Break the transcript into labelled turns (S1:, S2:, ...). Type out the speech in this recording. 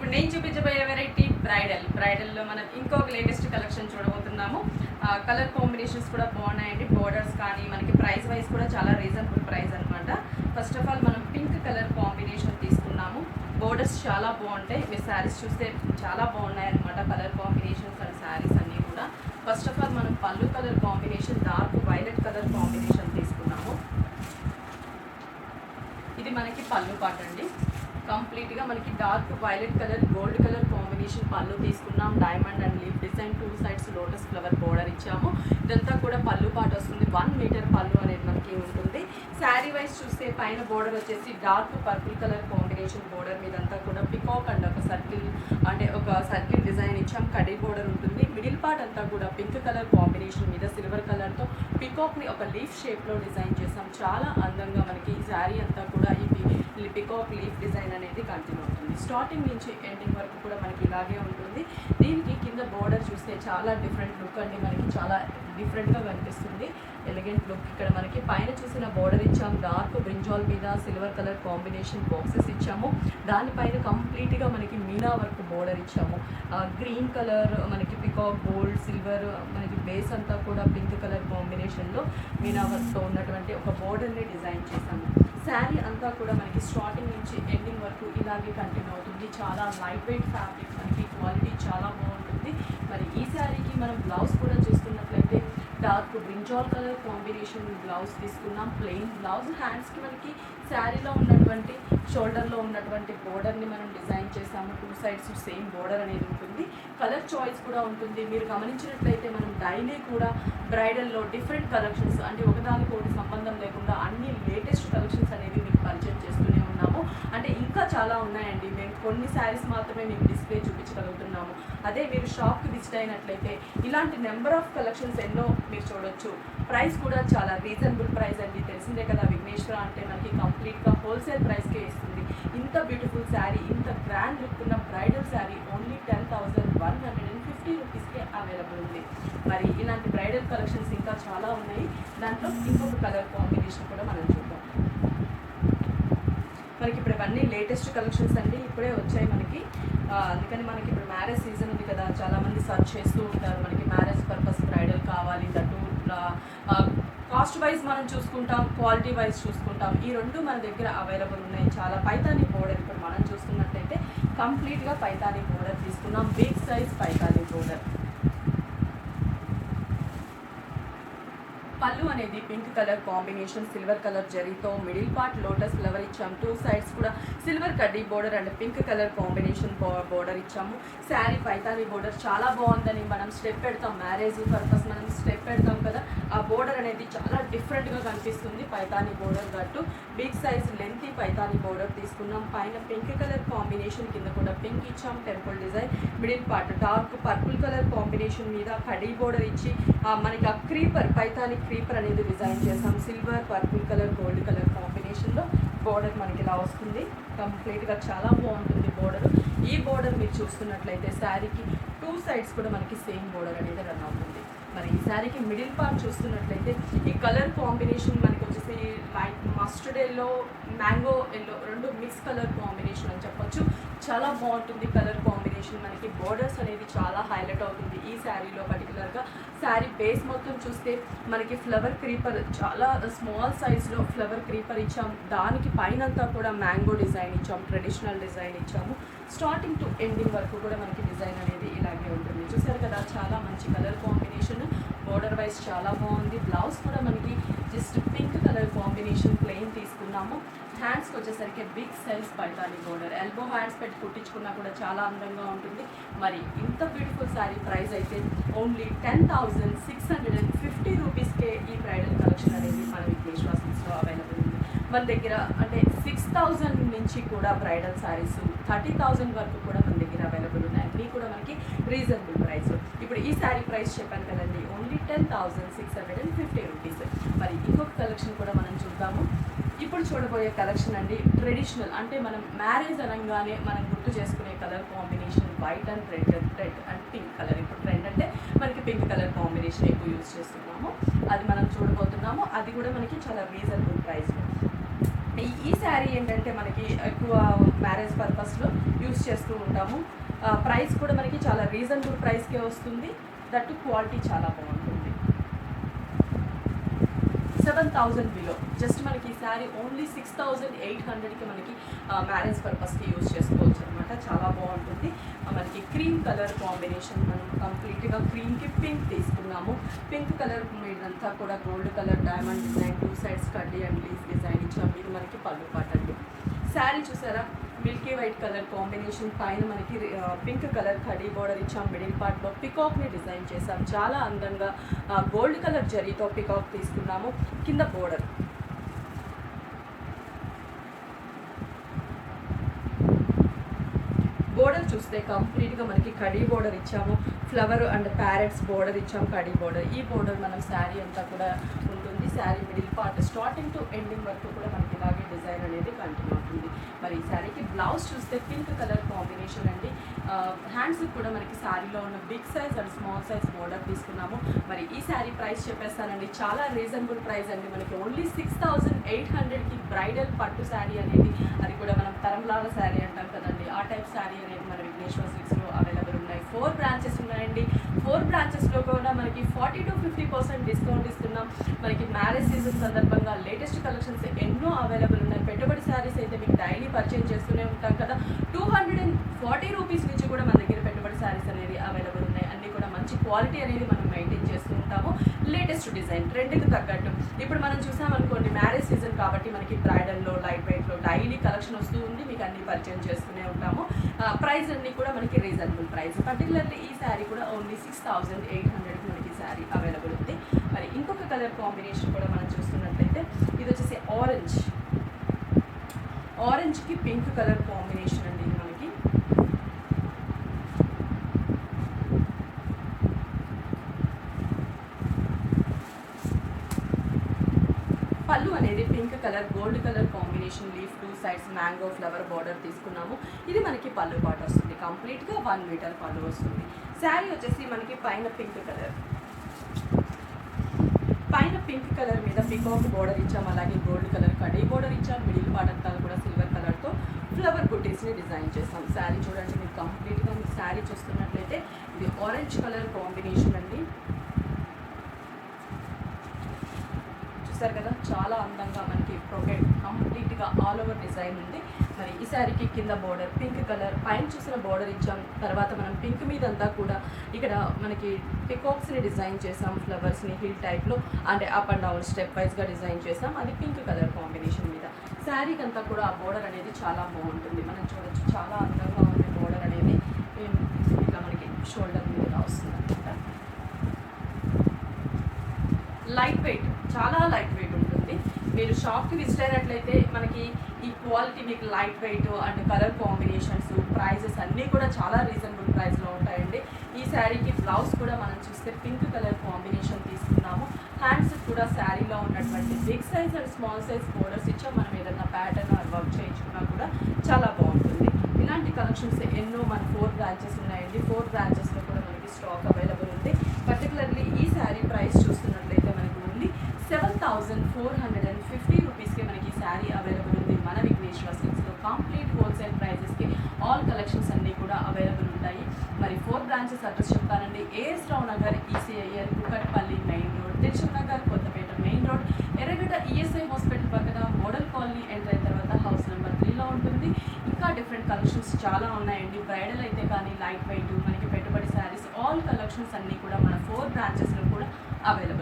S1: ఇప్పుడు నేను చూపించబోయే వెరైటీ బ్రైడల్లో మనం ఇంకొక లేటెస్ట్ కలెక్షన్ చూడబోతున్నాము. కలర్ కాంబినేషన్స్ కూడా బాగున్నాయండి. బోర్డర్స్ కానీ మనకి ప్రైస్ వైజ్ కూడా చాలా రీజనబుల్ ప్రైస్ అనమాట. ఫస్ట్ ఆఫ్ ఆల్ మనం పింక్ కలర్ కాంబినేషన్ తీసుకున్నాము. బోర్డర్స్ చాలా బాగుంటాయి. మీరు శారీస్ చూస్తే చాలా బాగున్నాయి అనమాట. కలర్ కాంబినేషన్స్ అండ్ శారీస్ అన్నీ కూడా. ఫస్ట్ ఆఫ్ ఆల్ మనం పళ్ళు colour combination dark violet colour combination తీసుకున్నాము. ఇది మనకి పళ్ళు పాట అండి. కంప్లీట్గా మనకి dark violet colour gold colour combination పళ్ళు తీసుకున్నాం. Diamond and leaf design 2 sides lotus flower border ఇచ్చాము. ఇదంతా కూడా పళ్ళు పాట వస్తుంది. 1 మీటర్ పళ్ళు అనేది మనకి ఉంటుంది. శారీ వైజ్ చూస్తే పైన బోర్డర్ వచ్చేసి dark purple colour combination border మీదంతా కూడా పికాక్ అండ్ ఒక సర్కిల్ డిజైన్ ఇచ్చాం. కడీ బోర్డర్ ఉంటుంది. మిడిల్ పార్ట్ అంతా కూడా పింక్ కలర్ కాంబినేషన్ మీద సిల్వర్ కలర్తో పికాక్ని ఒక లీఫ్ షేప్లో డిజైన్ చేసాం. చాలా అందంగా మనకి ఈ శారీ అంతా కూడా ఈ పికాక్ లీఫ్ డిజైన్ అనేది కంటిన్యూ అవుతుంది. స్టార్టింగ్ నుంచి ఎండింగ్ వరకు కూడా మనకి ఇలాగే ఉంటుంది. దీనికి కింద బోర్డర్ చూస్తే చాలా డిఫరెంట్ లుక్ అండి. మనకి చాలా డిఫరెంట్గా కనిపిస్తుంది. Elegant look. ఇక్కడ మనకి పైన చూసిన బోర్డర్ ఇచ్చాము. డార్క్ బ్రింజాల్ మీద సిల్వర్ కలర్ కాంబినేషన్ బాక్సెస్ ఇచ్చాము. దానిపైన కంప్లీట్గా మనకి మీనా వర్క్ బోర్డర్ ఇచ్చాము. గ్రీన్ కలర్ మనకి పికాక్ గోల్డ్ సిల్వర్ మనకి బేస్ అంతా కూడా పింక్ కలర్ కాంబినేషన్లో మీనా వర్క్తో ఉన్నటువంటి ఒక బోర్డర్ని డిజైన్ చేశాము. శారీ అంతా కూడా మనకి స్టార్టింగ్ నుంచి ఎండింగ్ వరకు ఇలాగే కంటిన్యూ అవుతుంది. చాలా లైట్ వెయిట్ ఫ్యాబ్రిక్, మనకి క్వాలిటీ చాలా బాగుంటుంది. మరి ఈ శారీకి మనం బ్లౌజ్ కూడా చూస్తున్నట్లయితే dark brinjal colour combination blouse తీసుకున్నాం. Plain blouse. హ్యాండ్స్కి మనకి శారీలో ఉన్నటువంటి షోల్డర్లో ఉన్నటువంటి బోర్డర్ని మనం డిజైన్ చేసాము. 2 సైడ్స్ సేమ్ బోర్డర్ అనేది ఉంటుంది. కలర్ చాయిస్ కూడా ఉంటుంది. మీరు గమనించినట్లయితే మనం డైలీ కూడా బ్రైడల్లో డిఫరెంట్ కలెక్షన్స్ అంటే ఒకదానికొకటి సంబంధం లేకుండా అన్ని లేటెస్ట్ కలెక్షన్స్ అనేవి మీకు పరిచయం చేస్తూనే ఉన్నాము. అంటే ఇంకా చాలా ఉన్నాయండి. మేము కొన్ని శారీస్ మాత్రమే మీకు డిస్ప్లే చూపించగలుగుతున్నాము. అదే మీరు షాప్కి విజిట్ అయినట్లయితే ఇలాంటి నెంబర్ ఆఫ్ కలెక్షన్స్ ఎన్నో మీరు చూడొచ్చు. ప్రైస్ కూడా చాలా రీజనబుల్ ప్రైస్ అండి. తెలిసిందే కదా, విఘ్నేశ్వర అంటే మనకి కంప్లీట్గా హోల్సేల్ ప్రైస్కే ఇస్తుంది. ఇంత బ్యూటిఫుల్ శారీ, ఇంత గ్రాండ్ లుక్ ఉన్న బ్రైడల్ శారీ ఓన్లీ 10,150 రూపీస్కే అవైలబుల్ ఉంది. మరి ఇలాంటి బ్రైడల్ కలెక్షన్స్ ఇంకా చాలా ఉన్నాయి. దాంట్లో ఇంకొక కలర్ కాంబినేషన్ కూడా మనం చూద్దాం. మనకి ఇప్పుడు ఇవన్నీ లేటెస్ట్ కలెక్షన్స్ అండి. ఇప్పుడే వచ్చాయి మనకి. అందుకని మనకి ఇప్పుడు మ్యారేజ్ సీజన్ ఉంది కదా, చాలామంది సర్చ్ చేస్తూ ఉంటారు. మనకి మ్యారేజ్ పర్పస్ బ్రైడల్ కావాలి. దట్టు కాస్ట్ వైజ్ మనం చూసుకుంటాం, క్వాలిటీ వైజ్ చూసుకుంటాం. ఈ రెండు మన దగ్గర అవైలబుల్ ఉన్నాయి. చాలా పైతాని బోర్డర్ ఇప్పుడు మనం చూసుకున్నట్టయితే కంప్లీట్గా పైతాని బోర్డర్ తీసుకున్నాం. Big size Paithani border. పళ్ళు అనేది pink colour combination silver colour జరీతో మిడిల్ పార్ట్ లోటస్ ఫ్లవర్ ఇచ్చాము. 2 సైడ్స్ కూడా సిల్వర్ కడ్డీ border and pink colour combination border ఇచ్చాము. శారీ పైతాని బోర్డర్ చాలా బాగుందని మనం స్టెప్ పెడతాం. మ్యారేజ్ పర్పస్ మనం స్టెప్ పెడతాం కదా, ఆ బోర్డర్ అనేది చాలా డిఫరెంట్గా కనిపిస్తుంది. పైతాని బోర్డర్ గట్టు big size lengthy Paithani border తీసుకున్నాం. పైన పింక్ కలర్ కాంబినేషన్, కింద కూడా పింక్ ఇచ్చాం. Temple design. Middle part dark purple colour combination మీద కడ్డీ బోర్డర్ ఇచ్చి మనకి ఆ క్రీపర్ పైతాని క్రీపర్ అనేది డిజైన్ చేసాం. Silver purple colour gold colour కాంబినేషన్లో బోర్డర్ మనకి ఇలా వస్తుంది. కంప్లీట్గా చాలా బాగుంటుంది బోర్డర్. ఈ బోర్డర్ మీరు చూస్తున్నట్లయితే శారీకి 2 సైడ్స్ కూడా మనకి సేమ్ బోర్డర్ అనేది రన్ అవుతుంది. మరి ఈ శారీకి మిడిల్ పార్ట్ చూస్తున్నట్లయితే ఈ కలర్ కాంబినేషన్ మనకి వచ్చేసి light mustard yellow, mango yellow, రెండు మిక్స్ కలర్ కాంబినేషన్ అని చెప్పొచ్చు. చాలా బాగుంటుంది కలర్ కాంబినేషన్. మనకి బోర్డర్స్ అనేది చాలా హైలైట్ అవుతుంది ఈ శారీలో. పర్టికులర్గా శారీ బేస్ మొత్తం చూస్తే మనకి ఫ్లవర్ క్రీపర్ చాలా స్మాల్ సైజ్లో ఫ్లవర్ క్రీపర్ ఇచ్చాము. దానికి పైనంతా కూడా మ్యాంగో డిజైన్ ఇచ్చాము. ట్రెడిషనల్ డిజైన్ ఇచ్చాము. స్టార్టింగ్ టు ఎండింగ్ వరకు కూడా మనకి డిజైన్ అనేది ఇలాగే ఉంటుంది. చూసారు కదా, చాలా మంచి కలర్ కాంబినేషన్. బోర్డర్ వైజ్ చాలా బాగుంది. బ్లౌజ్ కూడా మనకి just pink colour combination plain తీసుకున్నాము. హ్యాండ్స్కి వచ్చేసరికి big size Paithani border. Elbow hands పెట్టి కుట్టించుకున్నా కూడా చాలా అందంగా ఉంటుంది. మరి ఇంత బ్యూటిఫుల్ శారీ ప్రైస్ అయితే ఓన్లీ 10,650 రూపీస్కే ఈ బ్రైడల్ కలెక్షన్ అనేది మన విఘ్నేశ్వర సిల్క్స్లో అవైలబుల్ ఉంది. మన దగ్గర అంటే 6,000 నుంచి కూడా బ్రైడల్ శారీస్ 30,000 వరకు కూడా మన దగ్గర అవైలబుల్ ఉన్నాయి. అన్నీ కూడా మనకి రీజనబుల్ ప్రైస్. ఇప్పుడు ఈ శారీ ప్రైస్ చెప్పాను కదండి, ఓన్లీ 10,650 రూపీస్. మరి ఇంకొక కలెక్షన్ కూడా మనం చూద్దాము. ఇప్పుడు చూడబోయే కలెక్షన్ అండి ట్రెడిషనల్. అంటే మనం మ్యారేజ్ అనగానే మనం గుర్తు చేసుకునే colour combination white and red and pink colour. ఇప్పుడు ట్రెండ్ అంటే మనకి పింక్ కలర్ కాంబినేషన్ ఎక్కువ యూజ్ చేస్తున్నాము. అది మనం చూడబోతున్నాము. అది కూడా మనకి చాలా రీజనబుల్ ప్రైస్. ఈ శారీ ఏంటంటే మనకి ఎక్కువ మ్యారేజ్ పర్పస్లో యూస్ చేస్తూ ఉంటాము. ప్రైస్ కూడా మనకి చాలా రీజనబుల్ ప్రైస్కే వస్తుంది. దట్టు క్వాలిటీ చాలా బాగుంటుంది. 7,000 బిలో. జస్ట్ మనకి ఈ శారీ ఓన్లీ 6,800కి మనకి మ్యారేజ్ పర్పస్కి యూజ్ చేసుకోవచ్చు అనమాట. చాలా బాగుంటుంది. మనకి క్రీమ్ కలర్ కాంబినేషన్, మనం కంప్లీట్గా క్రీమ్కి పింక్ తీసుకున్నాము. పింక్ కలర్ మీదంతా కూడా gold colour diamond design, 2 sides కడ్డీ అండ్ లీఫ్ డిజైన్ ఇచ్చాము. ఇది మనకి పళ్ళు పాట అండి. శారీ చూసారా, మిల్కీ వైట్ కలర్ కాంబినేషన్ పైన మనకి పింక్ కలర్ కడీ బోర్డర్ ఇచ్చాం. మిడిల్ పార్ట్లో పికాక్ని డిజైన్ చేసాం. చాలా అందంగా గోల్డ్ కలర్ జరీతో పికాక్ తీసుకున్నాము. కింద బోర్డర్ చూస్తే కంప్లీట్గా మనకి కడీ బోర్డర్ ఇచ్చాము. ఫ్లవర్ అండ్ ప్యారెట్స్ బోర్డర్ ఇచ్చాము. కడీ బోర్డర్, ఈ బోర్డర్ మనం శారీ అంతా కూడా ఉంటుంది. Sari middle part starting to ending వరకు కూడా మనకి ఇలాగే డిజైన్ అనేది కంటిన్యూ అవుతుంది. మరి ఈ శారీకి బ్లౌజ్ చూస్తే పింక్ కలర్ కాంబినేషన్ అండి. హ్యాండ్స్ కూడా మనకి శారీలో ఉన్న big size and small size border తీసుకున్నాము. మరి ఈ శారీ ప్రైస్ చెప్పేస్తానండి, చాలా రీజనబుల్ ప్రైస్ అండి. మనకి ఓన్లీ 6,800కి బ్రైడల్ పట్టు శారీ అనేది, అది కూడా మనం తరంలాల శారీ అంటాం కదండి, ఆ టైప్ శారీ అనేది మన విఘ్నేశ్వర సిల్క్స్లో అవైలబుల్ ఉన్నాయి. 4 బ్రాంచెస్ ఉన్నాయండి. 4 బ్రాంచెస్లో కూడా మనకి 40 to 50% డిస్కౌంట్ ఇస్తున్నాం. మనకి మ్యారేజ్ సీజన్ సందర్భంగా లేటెస్ట్ కలెక్షన్స్ ఎన్నో అవైలబుల్ ఉన్నాయి. పెట్టుబడి శారీస్ అయితే మీకు డైలీ పర్చేజ్ చేస్తూనే ఉంటాం కదా. 240 రూపీస్ నుంచి కూడా మన దగ్గర పెట్టుబడి శారీస్ అనేది అవైలబుల్ ఉన్నాయి. అన్నీ కూడా మంచి క్వాలిటీ అనేది మనం మెయింటైన్ చేస్తూ ఉంటాము. లేటెస్ట్ డిజైన్ ట్రెండ్కి తగ్గట్టు. ఇప్పుడు మనం చూసామనుకోండి, మ్యారేజ్ సీజన్ కాబట్టి మనకి బ్రైడల్లో లైట్ వెయిట్లో డైలీ కలెక్షన్ వస్తూ ఉంది. మీకు అన్ని పర్చేజ్ చేస్తూనే ఉంటాము. ప్రైస్ అన్నీ కూడా మనకి రీజనబుల్ ప్రైస్. పర్టికులర్లీ ఈ శారీ కూడా ఓన్లీ 6,800కి మనకి శారీ అవైలబుల్ ఉంది. మరి ఇంకొక కలర్ కాంబినేషన్ కూడా మనం చూస్తున్నట్లయితే, ఇది వచ్చేసి ఆరెంజ్కి పింక్ కలర్ కాంబినేషన్ అండి. ఇది మనకి పళ్ళు అనేది pink colour gold colour combination, leaf 2 sides mango flower border తీసుకున్నాము. ఇది మనకి పళ్ళు పాట వస్తుంది. కంప్లీట్గా 1 మీటర్ పళ్ళు వస్తుంది. శారీ వచ్చేసి మనకి పైన పింక్ కలర్ మీద పికాక్ బోర్డర్ ఇచ్చాం. అలాగే గోల్డ్ కలర్ కడీ బోర్డర్ ఇచ్చాం. మిడిల్ పార్ట్ అంతా కూడా సిల్వర్ కలర్తో ఫ్లవర్ బుట్టీస్ని డిజైన్ చేస్తాం. శారీ చూడండి, మీరు కంప్లీట్గా మీరు శారీ చూస్తున్నట్లయితే ఇది ఆరెంజ్ కలర్ కాంబినేషన్ అండి. చూసారు కదా, చాలా అందంగా మనకి ప్రొకెట్ కంప్లీట్గా ఆల్ ఓవర్ డిజైన్ ఉంది. మరి ఈ శారీకి కింద బోర్డర్ పింక్ కలర్, పైన చూసిన బోర్డర్ ఇచ్చాం. తర్వాత మనం పింక్ మీద అంతా కూడా ఇక్కడ మనకి పికాక్స్ని డిజైన్ చేసాం. ఫ్లవర్స్ని హిల్ టైప్లో అంటే అప్ అండ్ డౌన్ స్టెప్ వైజ్గా డిజైన్ చేసాం. అది పింక్ కలర్ కాంబినేషన్ మీద. శారీకి అంతా కూడా ఆ బోర్డర్ అనేది చాలా బాగుంటుంది. మనం చూడొచ్చు, చాలా అందంగా ఉంది బోర్డర్ అనేది. ఇట్లా మనకి షోల్డర్ మీద వస్తుంది అనమాట. లైట్ వెయిట్, చాలా లైట్ వెయిట్ ఉంటుంది. మీరు షాప్కి విజిట్ అయినట్లయితే మనకి ఈ క్వాలిటీ మీకు light weight and colour combinations, prices అన్నీ కూడా చాలా రీజనబుల్ ప్రైస్లో ఉంటాయండి. ఈ శారీకి బ్లౌజ్ కూడా మనం చూస్తే పింక్ కలర్ కాంబినేషన్ తీసుకున్నాము. హ్యాండ్స్ కూడా శారీలో ఉన్నటువంటి big size and small size borders ఇచ్చాం. మనం ఏదైనా ప్యాటర్న్ ఆర్ వర్క్ చేయించుకున్నా కూడా చాలా బాగుంటుంది. ఇలాంటి కలెక్షన్స్ ఎన్నో మన 4 బ్రాంచెస్ ఉన్నాయండి. 4 బ్రాంచెస్లో కూడా మనకి స్టాక్ అవైలబుల్ ఉంది. పర్టికులర్లీ ఈ శారీ ప్రైస్ చూస్తున్నట్లయితే మనకి ఓన్లీ 7,450 రూపీస్కి మనకి శారీ అవైలబుల్ ఉంది. మన విఘ్నేశ్వర సిల్క్స్లో కంప్లీట్ హోల్సేల్ ప్రైజెస్కి ఆల్ కలెక్షన్స్ అన్నీ కూడా అవైలబుల్ ఉంటాయి. మరి 4 బ్రాంచెస్ అడ్రస్ చెప్తానండి. A S Rao Nagar, ECIR, Kukatpally main road, Dilsukh Nagar, Kothapet main road, Erragadda ESI hospital పక్కన మోడల్ కాలనీ ఎంటర్ అయిన తర్వాత హౌస్ నెంబర్ 3లో ఉంటుంది. ఇంకా డిఫరెంట్ కలెక్షన్స్ చాలా ఉన్నాయండి. బ్రైడల్ అయితే కానీ లైట్ వెయిట్, మనకి పెట్టుబడి శారీస్, ఆల్ కలెక్షన్స్ అన్నీ కూడా మన 4 బ్రాంచెస్లో కూడా అవైలబుల్.